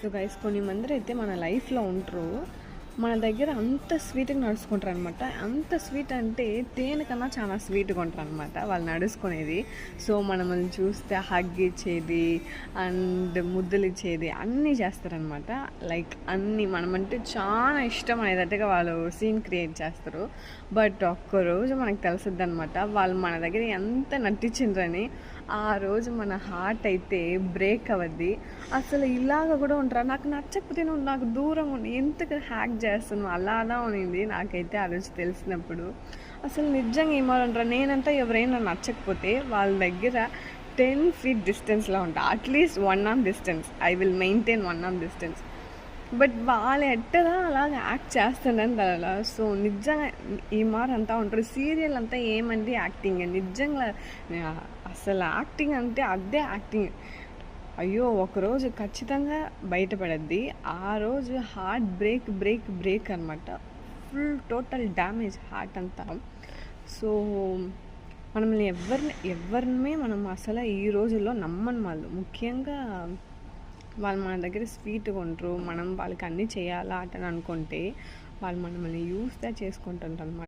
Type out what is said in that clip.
So guys కొన్ని మంది అయితే మన లైఫ్లో ఉంటారు, మన దగ్గర అంత స్వీట్గా నడుచుకుంటారు అనమాట. అంత స్వీట్ అంటే తేనెకన్నా చాలా స్వీట్గా ఉంటారు అనమాట వాళ్ళు నడుచుకునేది. సో మనల్ని చూస్తే హగ్ ఇచ్చేది అండ్ ముద్దులు ఇచ్చేది అన్నీ చేస్తారనమాట. లైక్ అన్నీ మనమంటే చాలా ఇష్టం అనేటట్టుగా వాళ్ళు సీన్ క్రియేట్ చేస్తారు. బట్ ఒక్కరోజు మనకు తెలుసుద్ది అనమాట వాళ్ళు మన దగ్గర ఎంత నటించిండ్రని. ఆ రోజు మన హార్ట్ అయితే బ్రేక్ అవ్వద్ది. అసలు ఇలాగ కూడా ఉంటారా, నాకు నచ్చకపోతే నువ్వు నాకు దూరం ఉండి ఎంతగా హ్యాక్ చేస్తున్నావు అలా ఉన్నింది నాకైతే ఆ రోజు తెలిసినప్పుడు. అసలు నిజంగా ఏమంటారా, నేనంతా ఎవరైనా నచ్చకపోతే వాళ్ళ దగ్గర 10 feet డిస్టెన్స్లో ఉంటా. At least 1 arm distance I will maintain 1 arm distance. But వాళ్ళు ఎట్టగా అలాగ యాక్ట్ చేస్తుండని కదా. సో నిజంగా ఈ మాట అంతా ఉంటారు. సీరియల్ అంతా ఏమంది యాక్టింగ్, నిజంగా అసలు యాక్టింగ్ అంటే అదే యాక్టింగ్. అయ్యో ఒకరోజు ఖచ్చితంగా బయటపడద్ది. ఆ రోజు హార్ట్ బ్రేక్ అనమాట. ఫుల్ టోటల్ డ్యామేజ్ హార్ట్ అంతా. సో మనల్ని ఎవరిని మనం అసలు ఈ రోజుల్లో నమ్మని వాళ్ళు. ముఖ్యంగా వాళ్ళు మన దగ్గర స్వీట్గా ఉంటారు, మనం వాళ్ళకి అన్నీ చేయాలా అని అనుకుంటే వాళ్ళు మనల్ని యూస్గా చేసుకుంటుంటారు అన్నమాట.